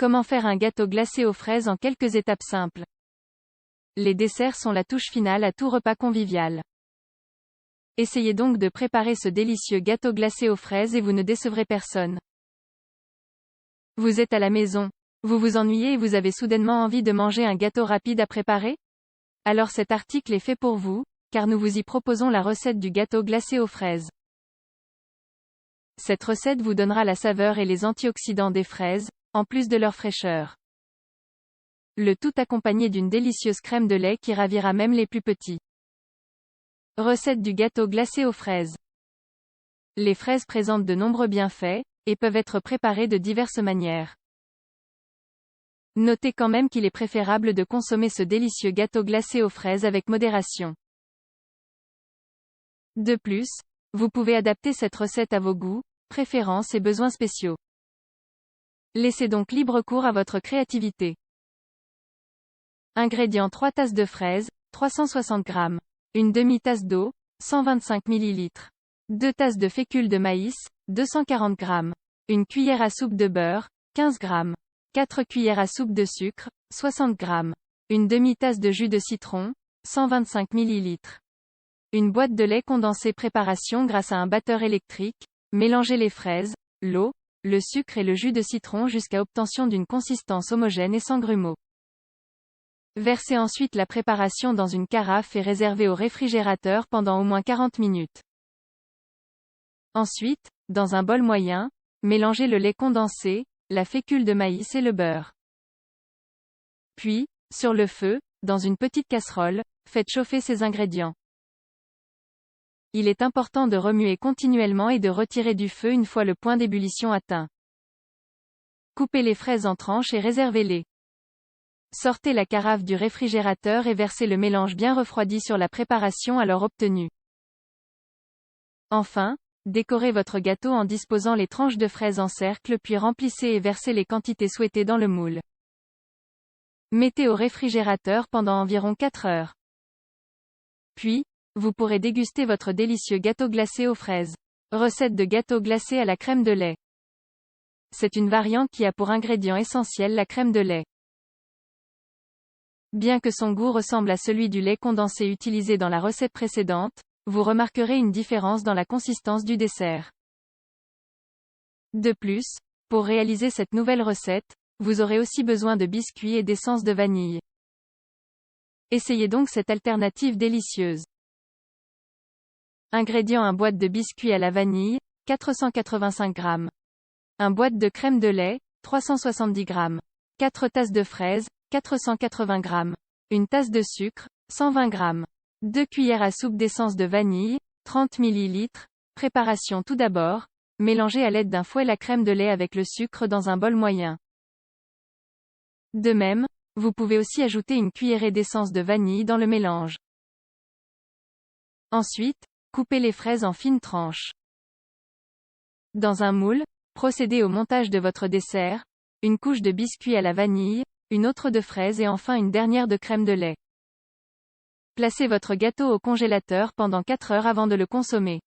Comment faire un gâteau glacé aux fraises en quelques étapes simples. Les desserts sont la touche finale à tout repas convivial. Essayez donc de préparer ce délicieux gâteau glacé aux fraises et vous ne décevrez personne. Vous êtes à la maison, vous vous ennuyez et vous avez soudainement envie de manger un gâteau rapide à préparer? Alors cet article est fait pour vous, car nous vous y proposons la recette du gâteau glacé aux fraises. Cette recette vous donnera la saveur et les antioxydants des fraises, en plus de leur fraîcheur. Le tout accompagné d'une délicieuse crème de lait qui ravira même les plus petits. Recette du gâteau glacé aux fraises. Les fraises présentent de nombreux bienfaits, et peuvent être préparées de diverses manières. Notez quand même qu'il est préférable de consommer ce délicieux gâteau glacé aux fraises avec modération. De plus, vous pouvez adapter cette recette à vos goûts, préférences et besoins spéciaux. Laissez donc libre cours à votre créativité. Ingrédients: 3 tasses de fraises, 360 g. Une demi-tasse d'eau, 125 ml. 2 tasses de fécule de maïs, 240 g. Une cuillère à soupe de beurre, 15 g. 4 cuillères à soupe de sucre, 60 g. Une demi-tasse de jus de citron, 125 ml. Une boîte de lait condensé. Préparation grâce à un batteur électrique. Mélangez les fraises, l'eau, le sucre et le jus de citron jusqu'à obtention d'une consistance homogène et sans grumeaux. Versez ensuite la préparation dans une carafe et réservez au réfrigérateur pendant au moins 40 minutes. Ensuite, dans un bol moyen, mélangez le lait condensé, la fécule de maïs et le beurre. Puis, sur le feu, dans une petite casserole, faites chauffer ces ingrédients. Il est important de remuer continuellement et de retirer du feu une fois le point d'ébullition atteint. Coupez les fraises en tranches et réservez-les. Sortez la carafe du réfrigérateur et versez le mélange bien refroidi sur la préparation alors obtenue. Enfin, décorez votre gâteau en disposant les tranches de fraises en cercle puis remplissez et versez les quantités souhaitées dans le moule. Mettez au réfrigérateur pendant environ 4 heures. Puis, vous pourrez déguster votre délicieux gâteau glacé aux fraises. Recette de gâteau glacé à la crème de lait. C'est une variante qui a pour ingrédient essentiel la crème de lait. Bien que son goût ressemble à celui du lait condensé utilisé dans la recette précédente, vous remarquerez une différence dans la consistance du dessert. De plus, pour réaliser cette nouvelle recette, vous aurez aussi besoin de biscuits et d'essence de vanille. Essayez donc cette alternative délicieuse. Ingrédients: 1 boîte de biscuits à la vanille, 485 g. 1 boîte de crème de lait, 370 g. 4 tasses de fraises, 480 g. 1 tasse de sucre, 120 g. 2 cuillères à soupe d'essence de vanille, 30 ml. Préparation: tout d'abord, mélangez à l'aide d'un fouet la crème de lait avec le sucre dans un bol moyen. De même, vous pouvez aussi ajouter une cuillerée d'essence de vanille dans le mélange. Ensuite, coupez les fraises en fines tranches. Dans un moule, procédez au montage de votre dessert, une couche de biscuits à la vanille, une autre de fraises et enfin une dernière de crème de lait. Placez votre gâteau au congélateur pendant 4 heures avant de le consommer.